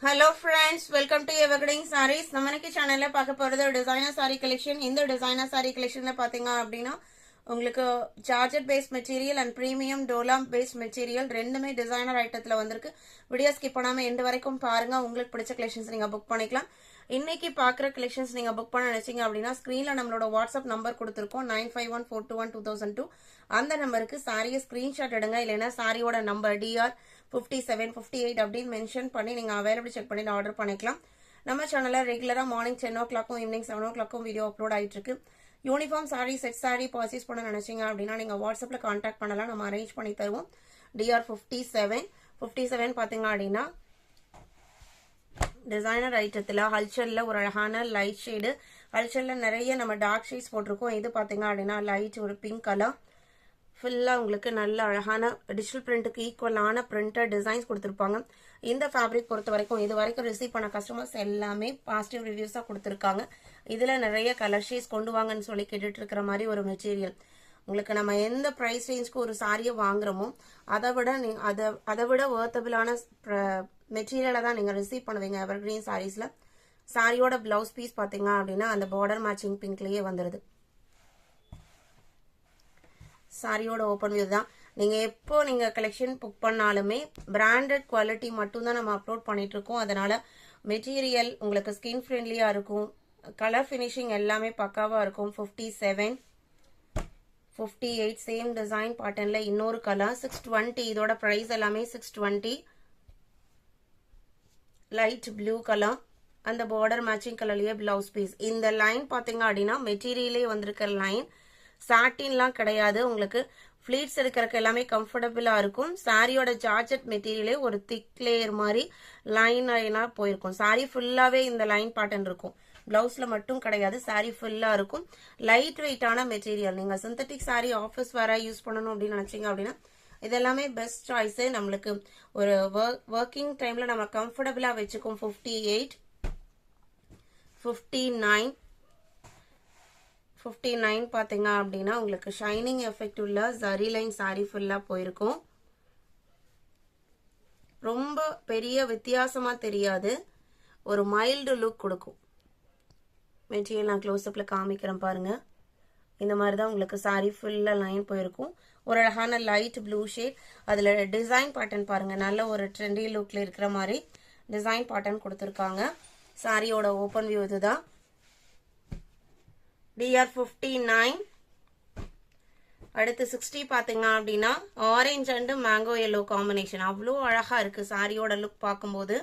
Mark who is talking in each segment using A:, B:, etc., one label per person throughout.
A: Hello friends, welcome to Evergreen Sarees. நம்ம இன்னைக்கு சேனல்ல பார்க்க போறது டிசைனர் saree collection. இந்த டிசைனர் saree collectionல பாத்தீங்க அப்படினா உங்களுக்கு georgette base material and premium டோலாம் பேஸ் மெட்டீரியல் ரெண்டுமே டிசைனர் ஐட்டத்துல வந்திருக்கு. வீடியோ ஸ்கிப் பண்ணாம எண்ட் வரைக்கும் பாருங்க. உங்களுக்கு பிடிச்ச கலெக்ஷன்ஸ் நீங்க புக் பண்ணிக்கலாம். இன்னைக்கு பார்க்குற கலெக்ஷன்ஸ் நீங்க புக் பண்ண நினைச்சீங்க அப்படின்னா ஸ்கிரீன்ல நம்மளோட வாட்ஸ்அப் நம்பர் கொடுத்துருக்கோம் 9514212002. அந்த நம்பருக்கு சாரியை ஸ்கிரீன்ஷாட் எடுங்க. இல்லைன்னா சாரியோட நம்பர் DR 57 58 அப்படின்னு மென்ஷன் பண்ணி நீங்க அவைலபிள் செக் பண்ணி ஆர்டர் பண்ணிக்கலாம். நம்ம சேனல்ல ரெகுலரா morning 10 o'clock evening 7 o'clock video upload ஆயிட்டு இருக்கு. Uniform sorry set sorry purchase பண்ண நினைச்சீங்க அப்படின்னா நீங்க வாட்ஸ்அப்ல கான்டாக்ட் பண்ணலாம். நம்ம அரேஞ்ச் பண்ணி தருவோம். DR 57 பாத்தீங்க அப்படின்னா டிசைனர் ஐட்டத்துல ஹல்ச்சல்ல ஒரு அழகான லைட் ஷேடு, ஹல்ச்சல்ல நிறைய நம்ம டார்க் ஷேட்ஸ் போட்டிருக்கோம். இது பாத்தீங்க அப்படின்னா லைட் ஒரு பிங்க் கலர், ஃபுல்லா உங்களுக்கு நல்ல அழகான டிஜிட்டல் பிரிண்ட்டுக்கு ஈக்குவலான பிரிண்டட் டிசைன்ஸ் கொடுத்துருப்பாங்க. இந்த ஃபேப்ரிக் பொறுத்த வரைக்கும் இது வரைக்கும் ரிசீவ் பண்ண கஸ்டமர்ஸ் எல்லாமே பாசிட்டிவ் ரிவ்யூஸா கொடுத்துருக்காங்க. இதுல நிறைய கலர் ஷேட்ஸ் கொண்டு வாங்கன்னு சொல்லி கேட்டுட்டு இருக்கிற மாதிரி ஒரு மெட்டீரியல். உங்களுக்கு நம்ம எந்த பிரைஸ் ரேஞ்சுக்கு ஒரு சாரியை வாங்குறோமோ அதை விட வர்த்தபிளான மெட்டீரியலை தான் நீங்க ரிசீவ் பண்ணுவீங்க எவர்கிரீன் சாரீஸ்ல. சாரியோட பிளவுஸ் பீஸ் பாத்தீங்க அப்படின்னா அந்த பார்டர் மேட்சிங் பிங்க்லயே வந்துருது. சாரியோட ஓப்பன் வியூ தான். நீங்க எப்போ நீங்க கலெக்ஷன் புக் பண்ணாலுமே பிராண்டட் குவாலிட்டி மட்டும் தான் நம்ம அப்லோட் பண்ணிட்டு இருக்கோம். அதனால மெட்டீரியல் உங்களுக்கு ஸ்கின் ஃப்ரெண்ட்லியா இருக்கும். கலர் ஃபினிஷிங் எல்லாமே பக்காவா இருக்கும். 57 58 சேம் டிசைன் பேட்டர்ன்ல இன்னொரு கலர் 620. இதோட பிரைஸ் எல்லாமே 620. லைட் ப்ளூ கலர், அந்த பார்டர் மேட்சிங் கலர்லயே பிளவுஸ் பீஸ். இந்த லைன் பாத்தீங்க அப்படின்னா மெட்டீரியலே வந்திருக்கிற லைன், சாட்டின்லாம் கிடையாது. உங்களுக்கு ஃபிளீட்ஸ் எடுக்கிறதுக்கு எல்லாமே கம்ஃபர்டபுளா இருக்கும். சாரியோட ஜார்ஜெட் மெட்டீரியலே ஒரு திக் லேயர் மாதிரி லைன் லைனா போயிருக்கும். சாரி ஃபுல்லாவே இந்த லைன் பேட்டர்ன் இருக்கும். பிளவுஸ்ல மட்டும் கிடையாது, சாரி ஃபுல்லா இருக்கும். லைட் வெயிட்டான மெட்டீரியல். நீங்க சிந்தட்டிக் சாரி ஆஃபீஸ் வேற யூஸ் பண்ணணும் அப்படின்னு நினைச்சீங்க அப்படின்னா இதெல்லாமே பெஸ்ட் சாய்ஸ். நம்மளுக்கு ஒரு ஒர்க்கிங் டைம்ல நம்ம கம்ஃபர்டபுளா வச்சுக்கும். 58 59 பாத்தீங்க அப்படின்னா உங்களுக்கு ஷைனிங் எஃபெக்ட் உள்ள ஜரி லைன் சாரி ஃபுல்லா போயிருக்கும். ரொம்ப பெரிய வித்தியாசமா தெரியாது, ஒரு மைல்டு லுக் கொடுக்கும். மெட்டீரியல் நான் க்ளோஸ் அப்ல காமிக்கிறேன் பாருங்க. இந்த மாதிரி தான் உங்களுக்கு சாரி ஃபுல்லா லைன் போயிருக்கும். ஒரு அழகான லைட் ப்ளூ ஷேட், அதுல டிசைன் பேட்டர்ன் பாருங்க, நல்ல ஒரு ட்ரெண்டி லுக்ல இருக்கிற மாதிரி டிசைன் பேட்டர்ன் கொடுத்துருக்காங்க. சாரியோட ஓப்பன் வியூ இதுதான். DR 59. அடுத்து 60 பாத்தீங்க அப்படின்னா orange and mango yellow combination அவ்வளோ அழகா இருக்கு சாரியோட லுக் பார்க்கும்போது.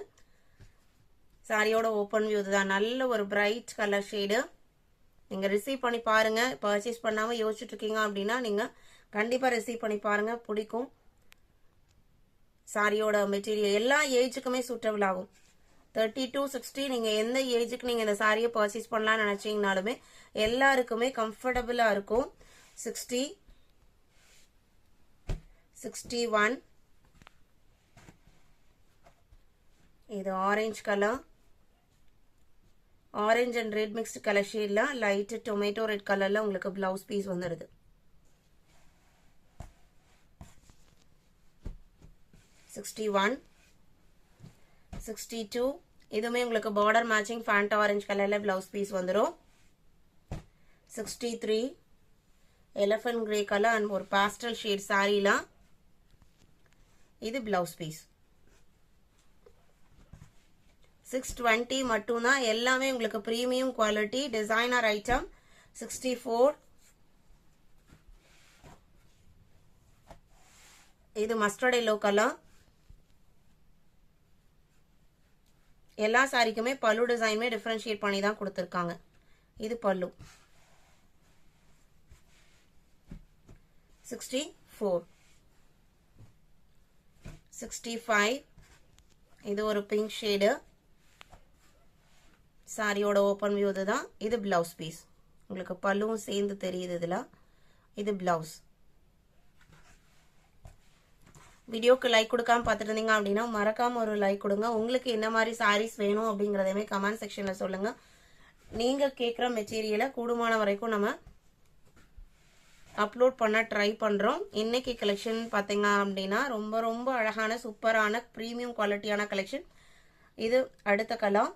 A: சாரியோட ஓப்பன் வியூ தான். நல்ல ஒரு பிரைட் கலர் ஷேடு. நீங்க ரிசீவ் பண்ணி பாருங்க. பர்ச்சேஸ் பண்ணாம யோசிச்சுட்டு இருக்கீங்க அப்படின்னா நீங்க கண்டிப்பா ரிசீவ் பண்ணி பாருங்க, பிடிக்கும். சாரியோட மெட்டீரியல் எல்லா ஏஜுக்குமே சூட்டபிள் ஆகும். 30 to 60 நீங்க எந்த ஏஜுக்கு நீங்க இந்த சாரியை பர்ச்சேஸ் பண்ணலாம்னு நினைச்சீங்கனாலுமே எல்லாருக்குமே கம்ஃபர்டபுளா இருக்கும். 60 61 இது orange colour, orange and red mixed colour ஷேட்ல லைட் டொமேட்டோ ரெட் கலர்ல உங்களுக்கு பிளவுஸ் பீஸ் வந்துடுது. 61 62 இதுமே உங்களுக்கு பார்டர் மேட்சிங் ஃபேண்டா ஆரஞ்சு கலர்ல பிளவுஸ் பீஸ் வந்துடும். 63 எலிஃபண்ட் கிரே கலர் அண்ட் ஒரு பாஸ்டல் ஷேட் சாரில இது பிளவுஸ் பீஸ். 620 மட்டும்தான். எல்லாமே உங்களுக்கு பிரீமியம் குவாலிட்டி டிசைனர் ஐட்டம். 64 இது மஸ்டர்ட் எல்லோ கலர். எல்லா சாரிக்குமே பல்லு டிசைனுமே டிஃபரன்ஷியேட் பண்ணி தான் கொடுத்துருக்காங்க. இது பல்லு. 64 65 இது ஒரு பிங்க் ஷேடு. சாரியோட ஓப்பன் வியூ தான். இது பிளவுஸ் பீஸ். உங்களுக்கு பல்லுவும் சேர்ந்து தெரியுது இதுல. இது பிளவுஸ். வீடியோக்கு லைக் கொடுக்காம பார்த்துட்டு இருந்தீங்க அப்படின்னா மறக்காம ஒரு லைக் கொடுங்க. உங்களுக்கு என்ன மாதிரி சாரீஸ் வேணும் அப்படிங்கறதையுமே கமெண்ட் செக்ஷன்ல சொல்லுங்க. நீங்க கேட்குற மெட்டீரியலை கூடுமான வரைக்கும் நம்ம அப்லோட் பண்ண ட்ரை பண்றோம். இன்னைக்கு கலெக்ஷன் பாத்தீங்க அப்படின்னா ரொம்ப ரொம்ப அழகான சூப்பரான பிரீமியம் குவாலிட்டியான கலெக்ஷன். இது அடுத்த கலர்.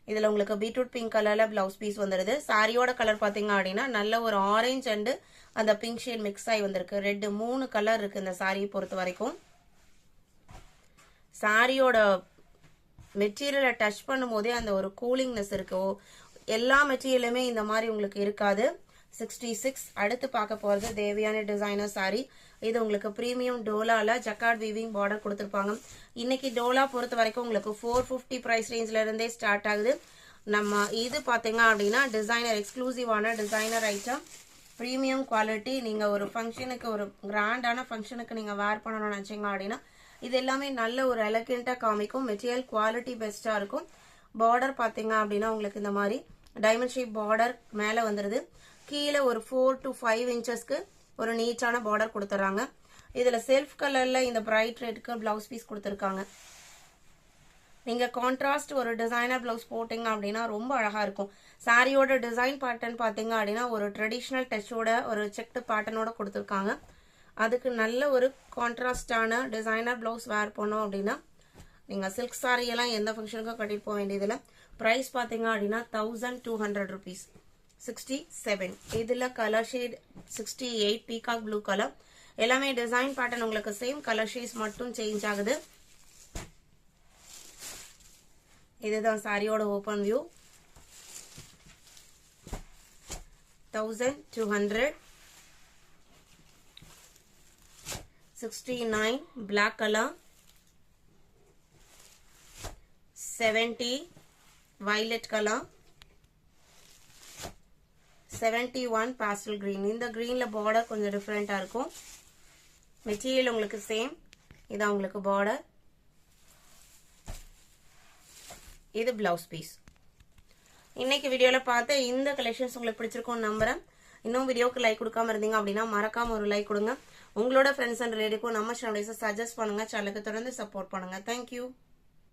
A: இதுல உங்களுக்கு பீட்ரூட் பிங்க் கலர்ல பிளவுஸ் பீஸ் வந்துடுது. சாரியோட கலர் பாத்தீங்க அப்படின்னா நல்ல ஒரு ஆரஞ்சு அண்ட் அந்த பிங்க் ஷேட் மிக்ஸ் ஆகி வந்திருக்கு. ரெட் 3 கலர் இருக்கு இந்த சாரியை பொறுத்த வரைக்கும். சாரியோட மெட்டீரியலை டச் பண்ணும் போதே அந்த ஒரு கூலிங்னஸ் இருக்கு. எல்லா மெட்டீரியலுமே இந்த மாதிரி உங்களுக்கு இருக்காது. 66. அடுத்து பார்க்க போறது தேவியானி டிசைனர் சாரி. இது உங்களுக்கு பிரீமியம் டோலால ஜக்கார்ட் வீவிங் பார்டர் கொடுத்துருப்பாங்க. இன்னைக்கு டோலா பொறுத்த வரைக்கும் உங்களுக்கு 450 பிரைஸ் ரேஞ்ச்ல இருந்தே ஸ்டார்ட் ஆகுது. நம்ம இது பாத்தீங்க அப்படின்னா டிசைனர் எக்ஸ்க்ளூசிவான டிசைனர் ஐட்டம், பிரீமியம் குவாலிட்டி. நீங்க ஒரு ஃபங்க்ஷனுக்கு, ஒரு கிராண்டான ஃபங்க்ஷனுக்கு நீங்க வேர் பண்ணணும்னு நினைச்சீங்க அப்படின்னா இது எல்லாமே நல்ல ஒரு எலகெண்டா காமிக்கும். மெட்டீரியல் குவாலிட்டி பெஸ்டா இருக்கும். பார்டர் பாத்தீங்க அப்படின்னா உங்களுக்கு இந்த மாதிரி டைமண்ட் ஷேப் பார்டர் மேல வந்துருது. கீழே ஒரு 4 to 5 இன்ச்சஸ்க்கு ஒரு நீட்டான பார்டர் கொடுத்துறாங்க. இதுல செல்ஃப் கலர்ல இந்த பிரைட் ரெட்க்கு பிளவுஸ் பீஸ் கொடுத்துருக்காங்க. நீங்க கான்ட்ராஸ்ட் ஒரு டிசைனர் பிளவுஸ் போட்டீங்க அப்படின்னா ரொம்ப அழகா இருக்கும். சாரியோட டிசைன் பேட்டர்ன் பாத்தீங்க அப்படின்னா ஒரு ட்ரெடிஷனல் டச்சோட ஒரு செக்டு பேட்டர்னோட கொடுத்துருக்காங்க. அதுக்கு நல்ல ஒரு கான்ட்ராஸ்டான டிசைனர் பிளவுஸ் வேர் பண்ணோம் அப்படின்னா நீங்க சில்க் சாரி எல்லாம் எந்த ஃபங்க்ஷனுக்கும் கட்டிட்டு போக வேண்டியதுல. பிரைஸ் பாத்தீங்க அப்படின்னா 1200 rupees. 67. இதுல colour shade 68 peacock blue colour. எல்லாமே டிசைன் பேட்டர்ன் உங்களுக்கு சேம், கலர் ஷேட்ஸ் மட்டும் சேஞ்ச் ஆகுது. இதுதான் சாரியோட open view. 1200. 69 black color. 70 violet color. 71 pastel green. இந்த greenல border கொஞ்சம் டிஃபரெண்டா இருக்கும். மெட்டீரியல் உங்களுக்கு சேம். இதான் உங்களுக்கு border. இது பிளவுஸ் பீஸ். இன்னைக்கு வீடியோல பார்த்த இந்த கலெக்ஷன்ஸ் உங்களுக்கு பிடிச்சிருக்கும் நம்புறேன். இன்னும் வீடியோக்கு லைக் கொடுக்காம இருந்தீங்க அப்படின்னா மறக்காம ஒரு லைக் கொடுங்க. உங்களோட ஃப்ரெண்ட்ஸ் அண்ட் ரிலேட்டிவ்க்கும் நம்ம சேனலை சஜஸ்ட் பண்ணுங்க. சேனலுக்கு தொடர்ந்து சப்போர்ட் பண்ணுங்க. தேங்க்யூ.